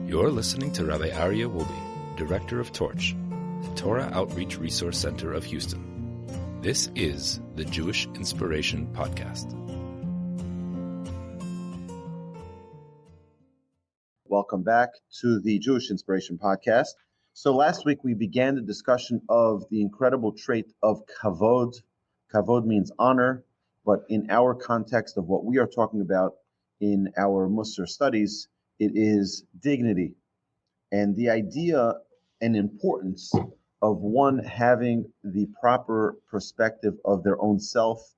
You're listening to Rabbi Aryeh Wolbe, Director of Torch, the Torah Outreach Resource Center of Houston. This is the Jewish Inspiration Podcast. Welcome back to the Jewish Inspiration Podcast. So last week we began the discussion of the incredible trait of Kavod. Kavod means honor, but in our context of what we are talking about in our Musar studies, it is dignity. And the idea and importance of one having the proper perspective of their own self,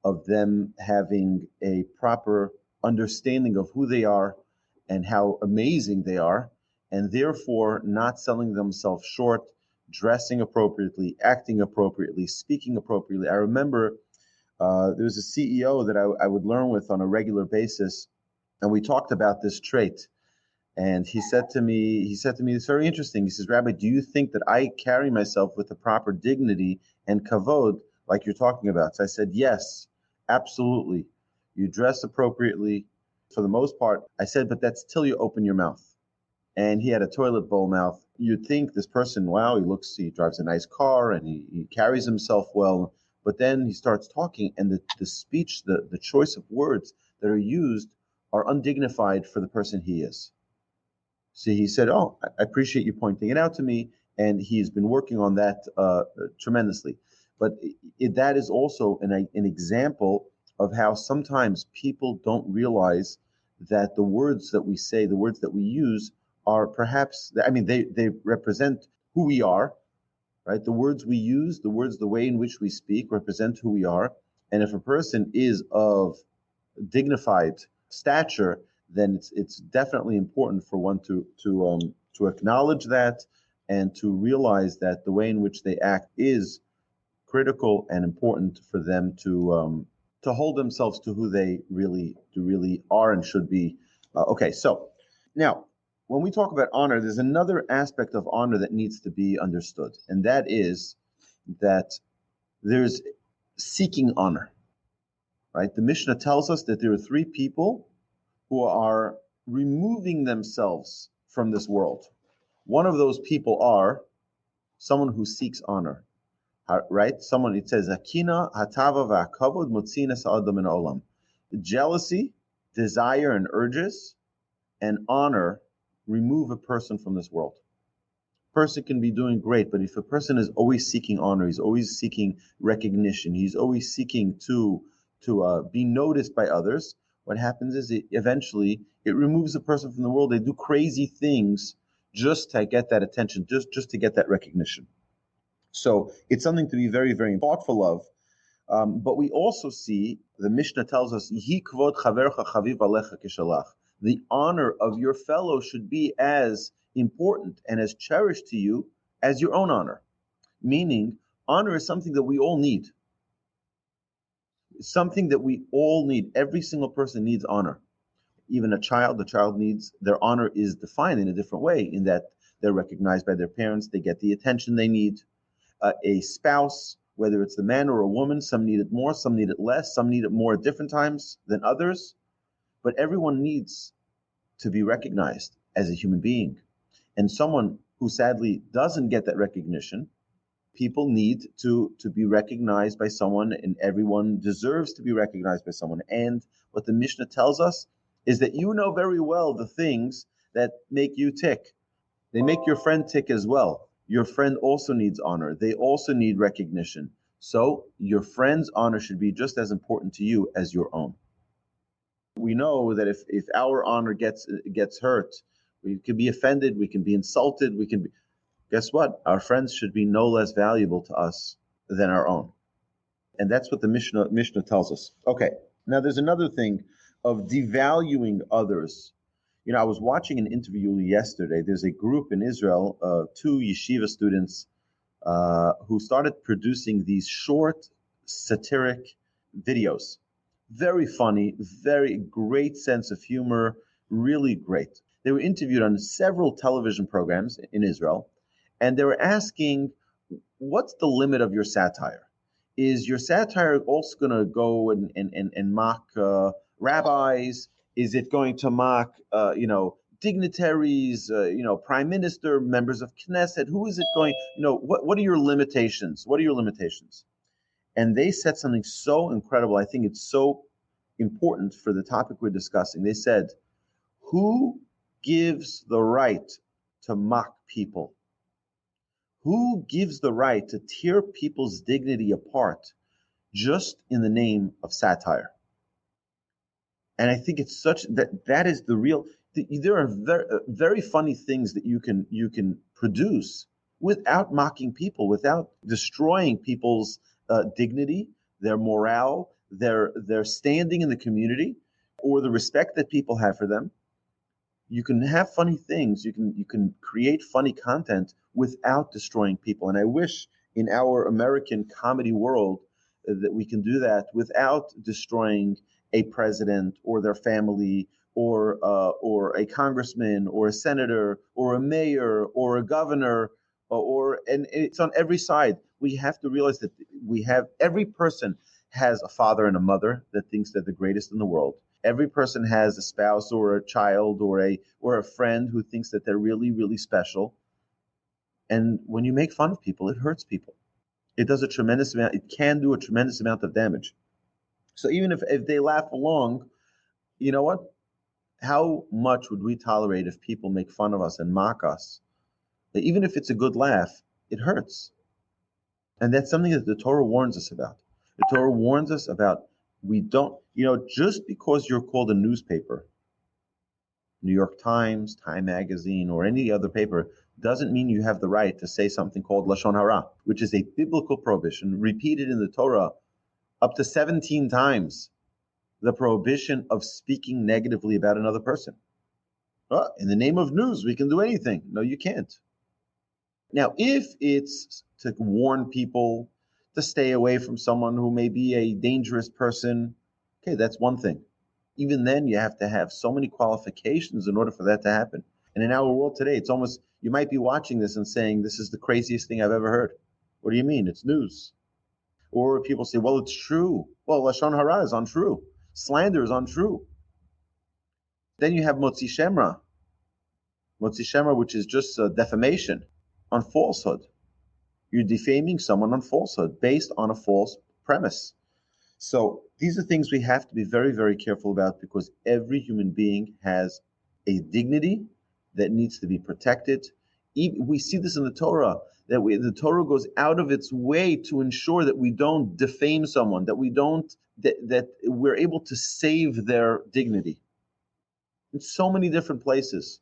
of them having a proper understanding of who they are and how amazing they are, and therefore not selling themselves short, dressing appropriately, acting appropriately, speaking appropriately. I remember there was a CEO that I would learn with on a regular basis, and we talked about this trait. And he said to me, it's very interesting. He says, Rabbi, do you think that I carry myself with the proper dignity and kavod like you're talking about? So I said, yes, absolutely. You dress appropriately for the most part. I said, but that's till you open your mouth. And he had a toilet bowl mouth. You'd think this person, wow, he drives a nice car and he carries himself well. But then he starts talking, and the speech, the choice of words that are used are undignified for the person he is. So he said, oh, I appreciate you pointing it out to me. And he's been working on that tremendously. But that is also an example of how sometimes people don't realize that the words that we say, the words that we use are perhaps, they represent who we are, right? The words we use, the way in which we speak represent who we are. And if a person is of dignified stature, then it's definitely important for one to acknowledge that and to realize that the way in which they act is critical and important for them to hold themselves to who they really are and should be. Okay, so now when we talk about honor, there's another aspect of honor that needs to be understood, and that is that there's seeking honor, right? The Mishnah tells us that there are three people who are removing themselves from this world. One of those people are someone who seeks honor, right? Someone, it says, Akina, Hatava, V'Kavod, Motzinas Adam in Olam. Jealousy, desire, and urges, and honor remove a person from this world. A person can be doing great, but if a person is always seeking honor, he's always seeking recognition, he's always seeking to be noticed by others, what happens is eventually it removes a person from the world. They do crazy things just to get that attention, just to get that recognition. So it's something to be very, very thoughtful of. But we also see, the Mishnah tells us, Yihi kvod chavercha chaviv alecha kishalach. The honor of your fellow should be as important and as cherished to you as your own honor. Meaning, honor is something that we all need. Something that we all need. Every single person needs honor. Even the child needs, their honor is defined in a different way, in that they're recognized by their parents, they get the attention they need. A spouse, whether it's the man or a woman, some need it more, some need it less, some need it more at different times than others. But everyone needs to be recognized as a human being. And someone who sadly doesn't get that recognition, people need to be recognized by someone, and everyone deserves to be recognized by someone. And what the Mishnah tells us is that you know very well the things that make you tick. They make your friend tick as well. Your friend also needs honor. They also need recognition. So your friend's honor should be just as important to you as your own. We know that if our honor gets hurt, we can be offended, we can be insulted, guess what? Our friends should be no less valuable to us than our own. And that's what the Mishnah tells us. Okay, now there's another thing of devaluing others. You know, I was watching an interview yesterday. There's a group in Israel, two yeshiva students, who started producing these short satiric videos. Very funny, very great sense of humor, really great. They were interviewed on several television programs in Israel, and they were asking, what's the limit of your satire? Is your satire also going to go and mock rabbis? Is it going to mock, dignitaries, prime minister, members of Knesset. Who is it going? What are your limitations? What are your limitations? And they said something so incredible. I think it's so important for the topic we're discussing. They said, who gives the right to mock people? Who gives the right to tear people's dignity apart just in the name of satire? And I think it's such that is the real. There are very, very funny things that you can produce without mocking people, without destroying people's dignity, their morale, their standing in the community, or the respect that people have for them. You can have funny things. You can create funny content without destroying people. And I wish in our American comedy world that we can do that without destroying a president or their family or a congressman or a senator or a mayor or a governor and it's on every side. We have to realize that every person has a father and a mother that thinks they're the greatest in the world. Every person has a spouse or a child or a friend who thinks that they're really, really special. And when you make fun of people, it hurts people. It does a tremendous amount. It can do a tremendous amount of damage. So even if they laugh along, you know what? How much would we tolerate if people make fun of us and mock us? Even if it's a good laugh, it hurts. And that's something that the Torah warns us about. The Torah warns us about we don't, just because you're called a newspaper, New York Times, Time Magazine, or any other paper, doesn't mean you have the right to say something called Lashon Hara, which is a biblical prohibition repeated in the Torah up to 17 times, the prohibition of speaking negatively about another person. In the name of news, we can do anything. No, you can't. Now, if it's to warn people to stay away from someone who may be a dangerous person, okay, that's one thing. Even then, you have to have so many qualifications in order for that to happen. And in our world today, it's almost, you might be watching this and saying, this is the craziest thing I've ever heard. What do you mean? It's news. Or people say, well, it's true. Well, Lashon Hara is untrue. Slander is untrue. Then you have Motzi Shemra. Motzi Shemra, which is just defamation on falsehood. You're defaming someone on falsehood based on a false premise. So these are things we have to be very, very careful about because every human being has a dignity that needs to be protected. We see this in the Torah, that the Torah goes out of its way to ensure that we don't defame someone, that we're able to save their dignity. In so many different places.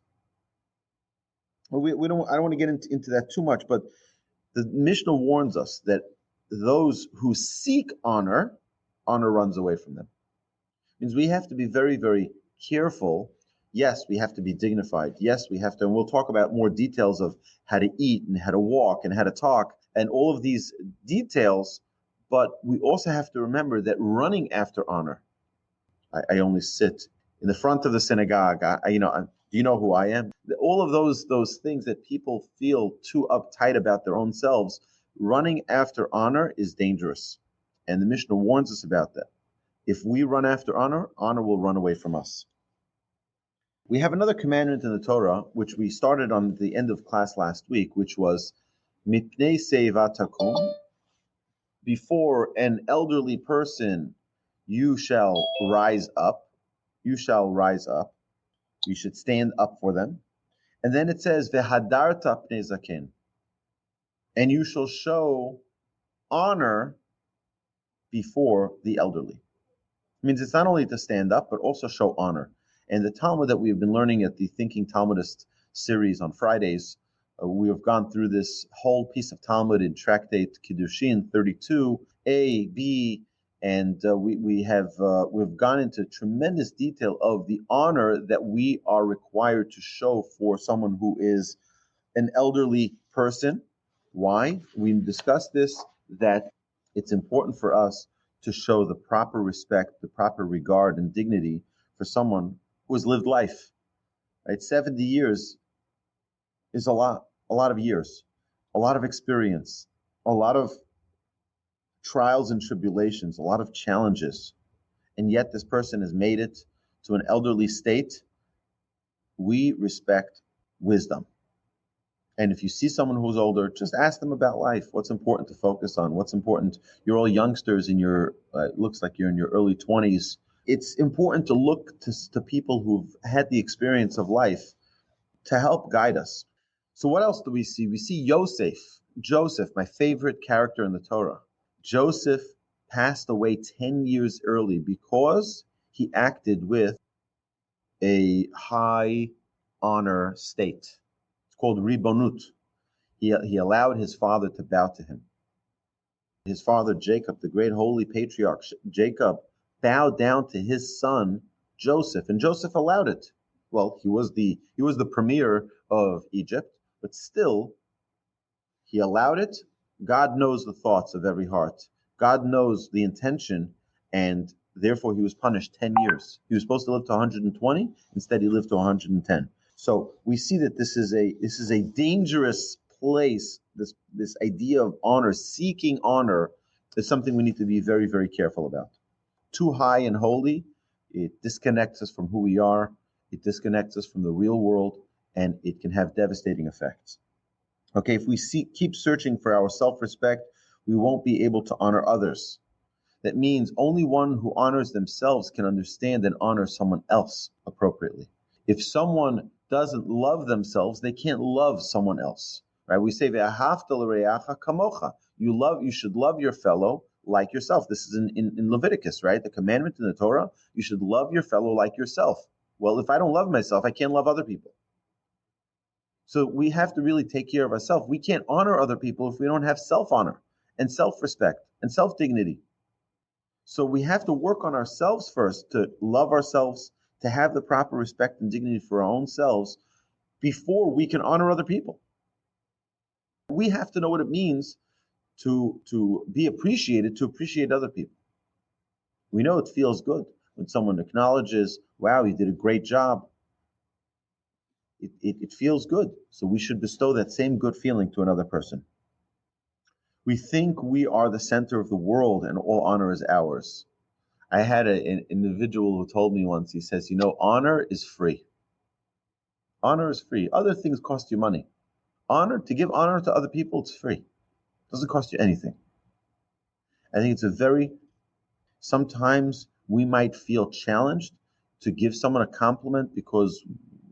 I don't want to get into that too much, but the Mishnah warns us that those who seek honor runs away from them. It means we have to be very, very careful. Yes, we have to be dignified. Yes, we have to, and we'll talk about more details of how to eat and how to walk and how to talk and all of these details, but we also have to remember that running after honor, I only sit in the front of the synagogue, do you know who I am? All of those things that people feel too uptight about their own selves, running after honor is dangerous. And the Mishnah warns us about that. If we run after honor, honor will run away from us. We have another commandment in the Torah, which we started on the end of class last week, which was Mipnei Seiva Takum. Before an elderly person, you shall rise up. You shall rise up. You should stand up for them. And then it says, Vehadarta pnei zaken. And you shall show honor before the elderly. It means it's not only to stand up, but also show honor. And the Talmud that we've been learning at the Thinking Talmudist series on Fridays, we have gone through this whole piece of Talmud in Tractate Kiddushin 32a, b, and we've gone into tremendous detail of the honor that we are required to show for someone who is an elderly person. Why? We discussed this, that it's important for us to show the proper respect, the proper regard and dignity for someone who has lived life. Right? 70 years is a lot of years, a lot of experience, a lot of trials and tribulations, a lot of challenges. And yet this person has made it to an elderly state. we respect wisdom. And if you see someone who's older, just ask them about life. What's important to focus on? What's important? You're all youngsters in your, looks like you're in your early 20s. It's important to look to people who've had the experience of life to help guide us. So what else do we see? We see Joseph, my favorite character in the Torah. Joseph passed away 10 years early because he acted with a high honor state. It's called ribonut. He allowed his father to bow to him. His father Jacob, the great holy patriarch Jacob, bowed down to his son Joseph, and Joseph allowed it. Well, he was the premier of Egypt, but still he allowed it. God knows the thoughts of every heart. God knows the intention, and therefore he was punished 10 years. He was supposed to live to 120, instead he lived to 110. So we see that this is a dangerous place. This idea of honor, seeking honor, is something we need to be very, very careful about. Too high and holy, it disconnects us from who we are, it disconnects us from the real world, and it can have devastating effects. Okay, if we keep searching for our self-respect, we won't be able to honor others. That means only one who honors themselves can understand and honor someone else appropriately. If someone doesn't love themselves, they can't love someone else. Right? We say, "Ve'ahavta l'reacha kamocha." You should love your fellow like yourself. This is in Leviticus, right? The commandment in the Torah, you should love your fellow like yourself. Well, if I don't love myself, I can't love other people. So we have to really take care of ourselves. We can't honor other people if we don't have self-honor and self-respect and self-dignity. So we have to work on ourselves first, to love ourselves, to have the proper respect and dignity for our own selves before we can honor other people. We have to know what it means to be appreciated, to appreciate other people. We know it feels good when someone acknowledges, wow, you did a great job. It feels good. So we should bestow that same good feeling to another person. We think we are the center of the world and all honor is ours. I had an individual who told me once, he says, honor is free. Honor is free. Other things cost you money. To give honor to other people, it's free. It doesn't cost you anything. I think sometimes we might feel challenged to give someone a compliment because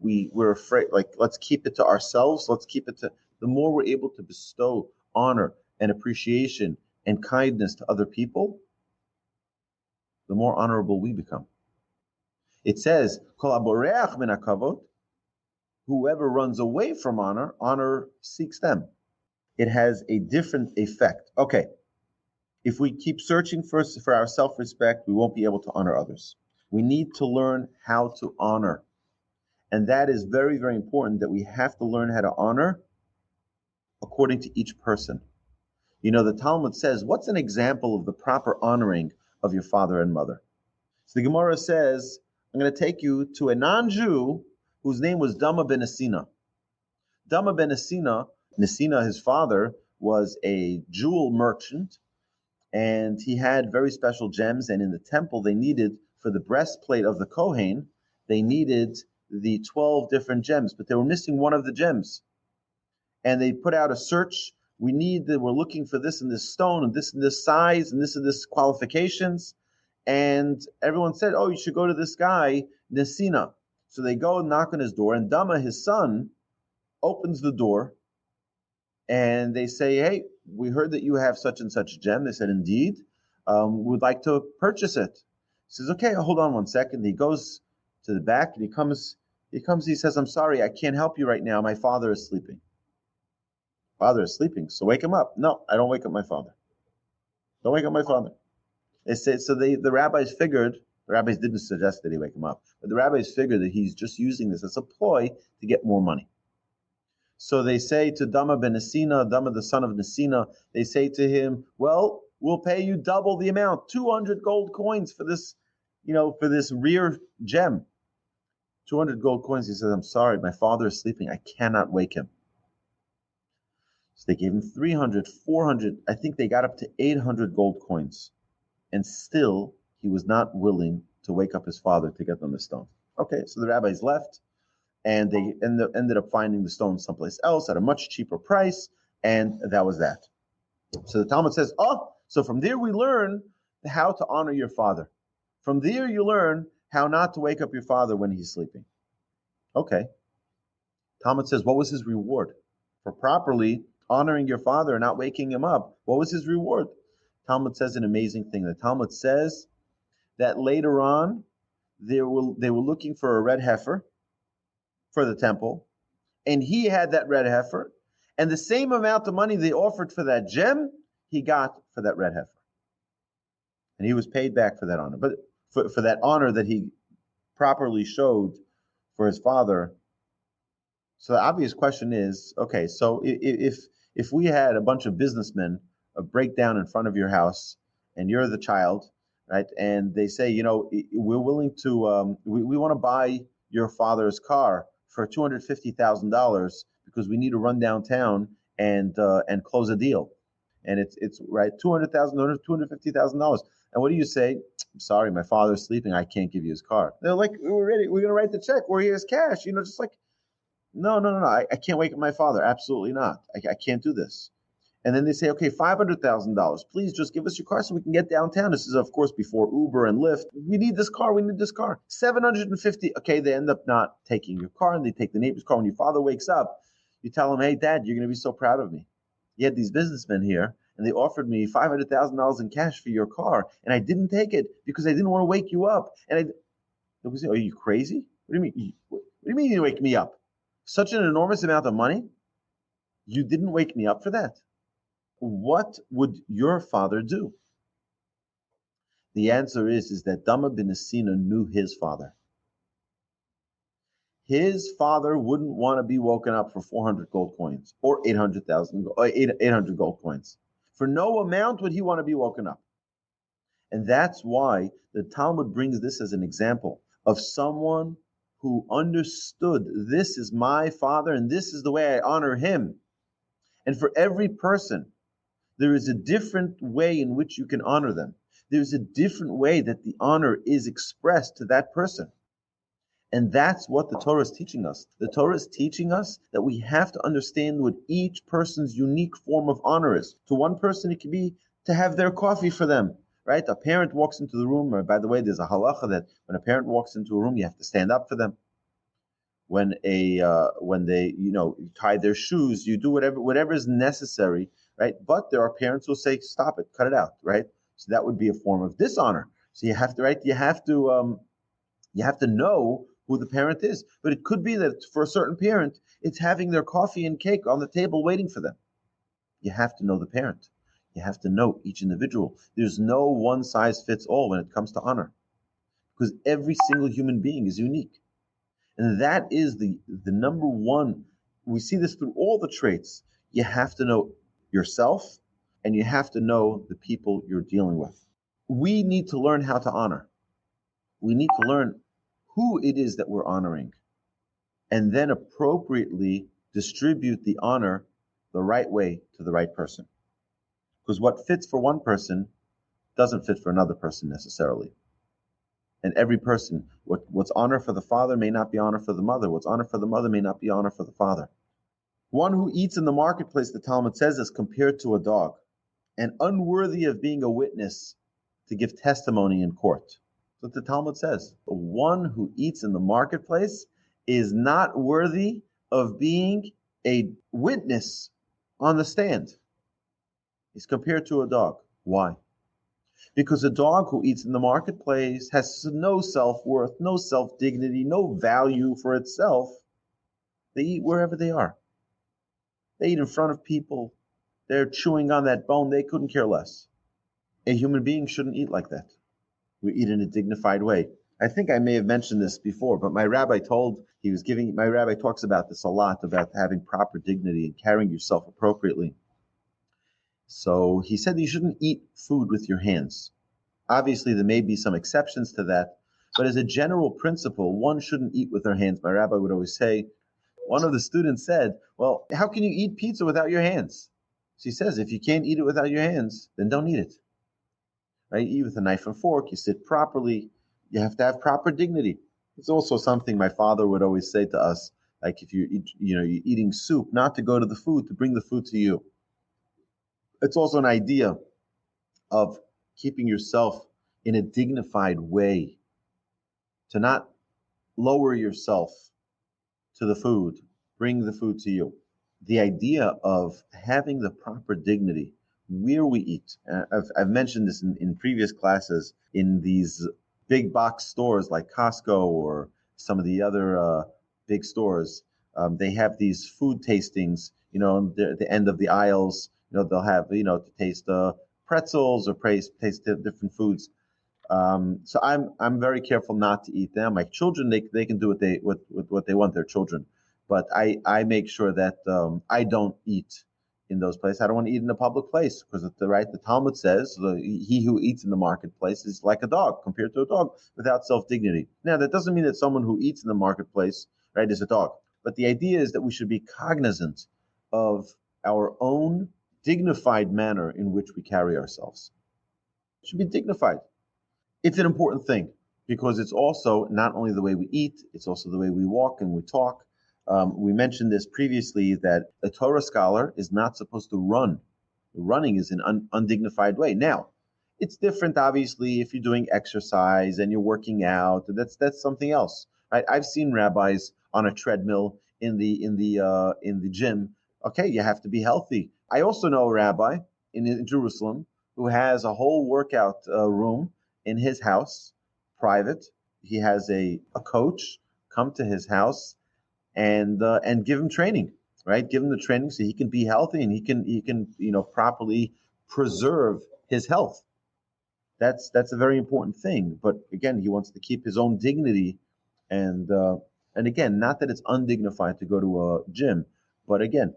we're afraid, let's keep it to ourselves. The more we're able to bestow honor and appreciation and kindness to other people, the more honorable we become. It says, Kol haboreach min hakavod, whoever runs away from honor, honor seeks them. It has a different effect. Okay, if we keep searching for our self-respect, we won't be able to honor others. We need to learn how to honor. And that is very, very important, that we have to learn how to honor according to each person. The Talmud says, what's an example of the proper honoring of your father and mother? So the Gemara says, I'm going to take you to a non-Jew whose name was Dama ben Asina. Dama ben Asina, his father, was a jewel merchant, and he had very special gems, and in the temple they needed, for the breastplate of the Kohen, they needed the 12 different gems, but they were missing one of the gems. And they put out a search. We're looking for this and this stone, and this size, and this qualifications. And everyone said, oh, you should go to this guy, Nesina. So they go and knock on his door, and Dama, his son, opens the door, and they say, hey, we heard that you have such and such gem. They said, indeed, we'd like to purchase it. He says, okay, hold on one second. He goes to the back, and he says, I'm sorry, I can't help you right now. My father is sleeping. Father is sleeping, so wake him up. No, I don't wake up my father. Don't wake up my father. They say, so the rabbis didn't suggest that he wake him up, but the rabbis figured that he's just using this as a ploy to get more money. So they say to Dama ben Asina, Dama the son of Nesina, they say to him, well, we'll pay you double the amount, 200 gold coins for this, for this rare gem. 200 gold coins. He says, I'm sorry, my father is sleeping. I cannot wake him. So they gave him 300, 400. I think they got up to 800 gold coins. And still, he was not willing to wake up his father to get them the stone. Okay, so the rabbis left. and they ended up finding the stone someplace else at a much cheaper price, and that was that. So the Talmud says, so from there we learn how to honor your father. From there you learn how not to wake up your father when he's sleeping. Okay. Talmud says, what was his reward for properly honoring your father and not waking him up? What was his reward? Talmud says an amazing thing. The Talmud says that later on, they were looking for a red heifer for the temple, and he had that red heifer, and the same amount of money they offered for that gem, he got for that red heifer. And he was paid back for that honor. But for that honor that he properly showed for his father. So the obvious question is, okay, so if we had a bunch of businessmen break down in front of your house, and you're the child, right? And they say, we're willing to, we want to buy your father's car for $250,000 because we need to run downtown and close a deal, and it's right $250,000. And what do you say? I'm sorry, my father's sleeping. I can't give you his car. They're like, we're ready. We're gonna write the check. Or here's cash. Just like, no. I can't wake up my father. Absolutely not. I can't do this. And then they say, okay, $500,000. Please just give us your car so we can get downtown. This is, of course, before Uber and Lyft. We need this car. $750. Okay, they end up not taking your car, and they take the neighbor's car. When your father wakes up, you tell him, hey, Dad, you're going to be so proud of me. You had these businessmen here, and they offered me $500,000 in cash for your car, and I didn't take it because I didn't want to wake you up. And they say, are you crazy? What do you mean? What do you mean you wake me up? Such an enormous amount of money? You didn't wake me up for that? What would your father do? The answer is that Dama bin Asina knew his father. His father wouldn't want to be woken up for 400 gold coins or 800 gold coins. For no amount would he want to be woken up. And that's why the Talmud brings this as an example of someone who understood, this is my father and this is the way I honor him. And for every person, there is a different way in which you can honor them. There's a different way that the honor is expressed to that person. And that's what the Torah is teaching us. The Torah is teaching us that we have to understand what each person's unique form of honor is. To one person, it can be to have their coffee for them, right? A parent walks into the room, or by the way, there's a halacha that when a parent walks into a room, you have to stand up for them. When they tie their shoes, you do whatever is necessary, right? But there are parents who say, stop it, cut it out, right? So that would be a form of dishonor. So you have to, right? You have to know who the parent is. But it could be that for a certain parent, it's having their coffee and cake on the table waiting for them. You have to know the parent. You have to know each individual. There's no one size fits all when it comes to honor, because every single human being is unique. And that is the number one. We see this through all the traits. You have to know yourself, and you have to know the people you're dealing with. We need to learn how to honor. We need to learn who it is that we're honoring, and then appropriately distribute the honor the right way to the right person. Because what fits for one person doesn't fit for another person necessarily. And every person, what's honor for the father may not be honor for the mother. What's honor for the mother may not be honor for the father. One who eats in the marketplace, the Talmud says, is compared to a dog, and unworthy of being a witness to give testimony in court. That's what the Talmud says. The one who eats in the marketplace is not worthy of being a witness on the stand. He's compared to a dog. Why? Because a dog who eats in the marketplace has no self-worth, no self-dignity, no value for itself. They eat wherever they are. They eat in front of people. They're chewing on that bone. They couldn't care less. A human being shouldn't eat like that. We eat in a dignified way. I think I may have mentioned this before, but my rabbi talks about this a lot, about having proper dignity and carrying yourself appropriately. So he said you shouldn't eat food with your hands. Obviously, there may be some exceptions to that, but as a general principle, one shouldn't eat with their hands. My rabbi would always say, one of the students said, well, how can you eat pizza without your hands? So he says, if you can't eat it without your hands, then don't eat it. Right? You eat with a knife and fork, you sit properly, you have to have proper dignity. It's also something my father would always say to us Like if you're eating soup, not to go to the food, to bring the food to you. It's also an idea of keeping yourself in a dignified way, to not lower yourself to the food, bring the food to you. The idea of having the proper dignity where we eat. I've mentioned this in previous classes. In these big box stores like Costco or some of the other big stores, they have these food tastings. The end of the aisles. They'll have to taste pretzels or taste different foods. So I'm very careful not to eat them. My children, they can do what they want. Their children, but I make sure that I don't eat in those places. I don't want to eat in a public place because the Talmud says he who eats in the marketplace is like a dog, compared to a dog without self-dignity. Now that doesn't mean that someone who eats in the marketplace, right, is a dog. But the idea is that we should be cognizant of our own dignified manner in which we carry ourselves. It should be dignified. It's an important thing because it's also not only the way we eat, it's also the way we walk and we talk. We mentioned this previously, that a Torah scholar is not supposed to run. Running is an undignified way. Now, it's different, obviously, if you're doing exercise and you're working out. That's something else, right? I've seen rabbis on a treadmill in the gym. Okay, you have to be healthy. I also know a rabbi in Jerusalem who has a whole workout room in his house, private. He has a coach come to his house and give him training, right? Give him the training so he can be healthy and he can properly preserve his health. That's a very important thing. But again, he wants to keep his own dignity, and again, not that it's undignified to go to a gym, but again,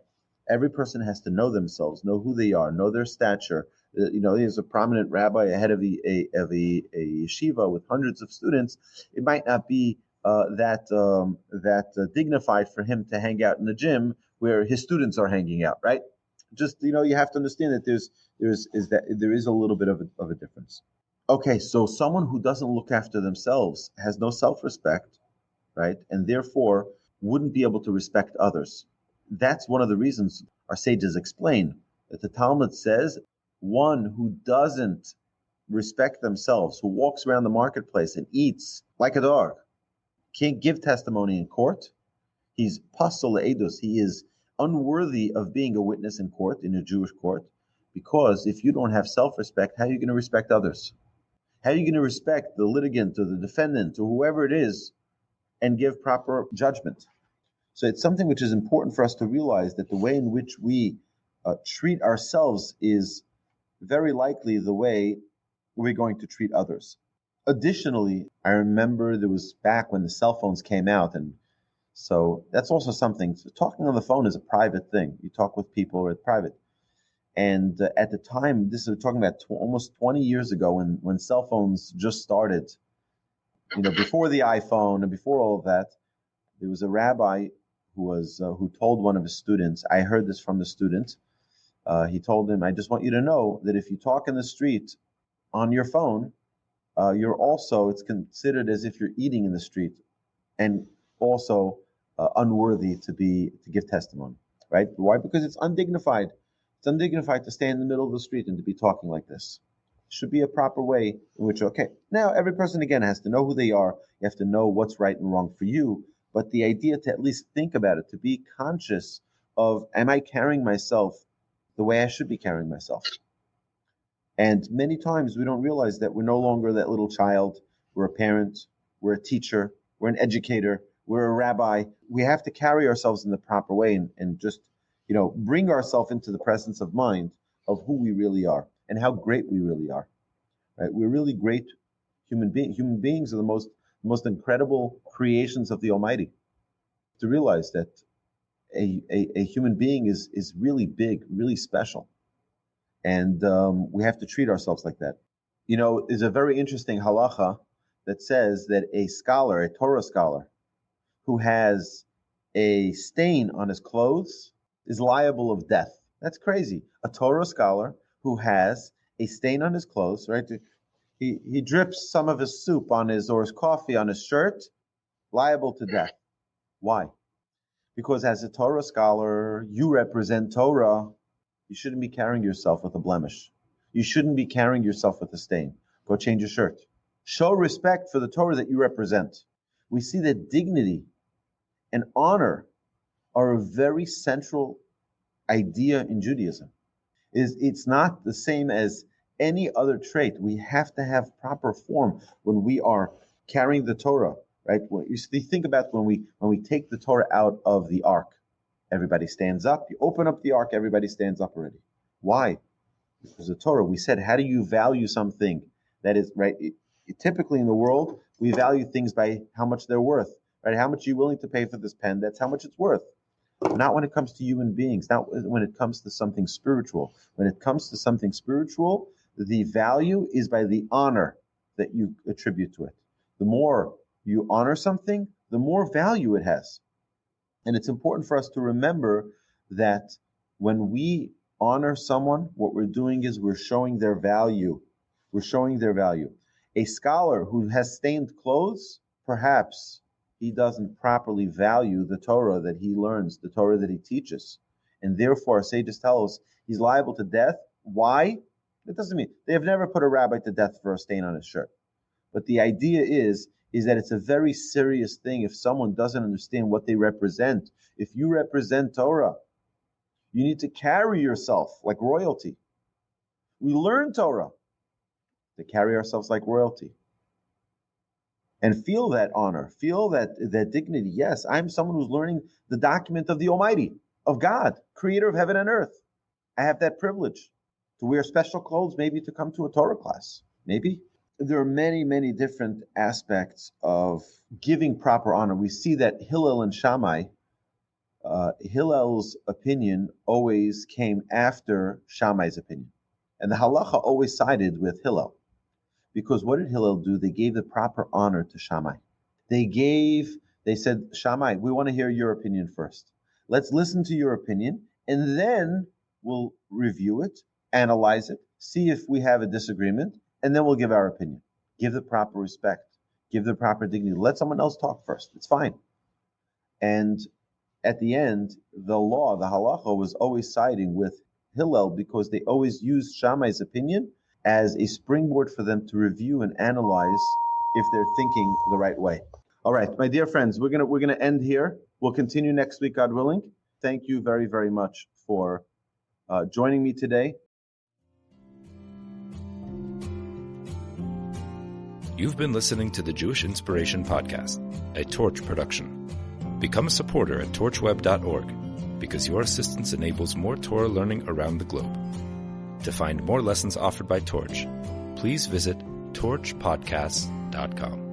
every person has to know themselves, know who they are, know their stature. There's a prominent rabbi ahead of a yeshiva with hundreds of students. It might not be that dignified for him to hang out in the gym where his students are hanging out, right? Just you have to understand that there is a little bit of a difference. Okay, so someone who doesn't look after themselves has no self-respect, right, and therefore wouldn't be able to respect others. That's one of the reasons our sages explain that the Talmud says one who doesn't respect themselves, who walks around the marketplace and eats like a dog, can't give testimony in court. He's pasul edus. He is unworthy of being a witness in court, in a Jewish court, because if you don't have self-respect, how are you going to respect others? How are you going to respect the litigant or the defendant or whoever it is and give proper judgment? So it's something which is important for us to realize, that the way in which we treat ourselves is very likely the way we're going to treat others. Additionally, I remember there was back when the cell phones came out, and so that's also something. So talking on the phone is a private thing. You talk with people in private. And at the time, this is talking about almost 20 years ago, when cell phones just started, before the iPhone and before all of that, there was a rabbi who told one of his students. I heard this from the student. He told him, "I just want you to know that if you talk in the street on your phone, it's considered as if you're eating in the street, and also unworthy to give testimony." Right? Why? Because it's undignified. It's undignified to stand in the middle of the street and to be talking like this. Should be a proper way in which, okay. Now, every person, again, has to know who they are. You have to know what's right and wrong for you. But the idea to at least think about it, to be conscious of, am I carrying myself the way I should be carrying myself? And many times we don't realize that we're no longer that little child. We're a parent. We're a teacher. We're an educator. We're a rabbi. We have to carry ourselves in the proper way and just bring ourselves into the presence of mind of who we really are and how great we really are. Right? We're really great human beings. Human beings are the most incredible creations of the Almighty. To realize that a human being is really big, really special, and we have to treat ourselves like that. There's a very interesting halacha that says that a scholar, a Torah scholar, who has a stain on his clothes is liable of death. That's crazy. A Torah scholar who has a stain on his clothes, right? He drips some of his soup or his coffee on his shirt, liable to death. Why? Because as a Torah scholar, you represent Torah. You shouldn't be carrying yourself with a blemish. You shouldn't be carrying yourself with a stain. Go change your shirt. Show respect for the Torah that you represent. We see that dignity and honor are a very central idea in Judaism. It's not the same as any other trait. We have to have proper form when we are carrying the Torah, right? You think about when we take the Torah out of the ark, everybody stands up. You open up the ark, everybody stands up already. Why? Because the Torah, we said, how do you value something that is, right? Typically in the world, we value things by how much they're worth, right? How much are you willing to pay for this pen? That's how much it's worth. Not when it comes to human beings, not when it comes to something spiritual. When it comes to something spiritual, the value is by the honor that you attribute to it. The more you honor something, the more value it has. And it's important for us to remember that when we honor someone, what we're doing is we're showing their value. We're showing their value. A scholar who has stained clothes, perhaps he doesn't properly value the Torah that he learns, the Torah that he teaches. And therefore, sages tell us he's liable to death. Why? It doesn't mean they have never put a rabbi to death for a stain on his shirt. But the idea is that it's a very serious thing if someone doesn't understand what they represent. If you represent Torah, you need to carry yourself like royalty. We learn Torah to carry ourselves like royalty. And feel that honor, feel that dignity. Yes, I'm someone who's learning the document of the Almighty, of God, creator of heaven and earth. I have that privilege to wear special clothes, maybe to come to a Torah class, maybe. There are many, many different aspects of giving proper honor. We see that Hillel and Shammai, Hillel's opinion always came after Shammai's opinion. And the halacha always sided with Hillel. Because what did Hillel do? They gave the proper honor to Shammai. They said, Shammai, we want to hear your opinion first. Let's listen to your opinion, and then we'll review it, analyze it, see if we have a disagreement, and then we'll give our opinion. Give the proper respect. Give the proper dignity. Let someone else talk first. It's fine. And at the end, the law, the halacha, was always siding with Hillel because they always used Shammai's opinion as a springboard for them to review and analyze if they're thinking the right way. All right, my dear friends, we're gonna end here. We'll continue next week, God willing. Thank you very, very much for joining me today. You've been listening to the Jewish Inspiration Podcast, a Torch production. Become a supporter at torchweb.org because your assistance enables more Torah learning around the globe. To find more lessons offered by Torch, please visit torchpodcasts.com.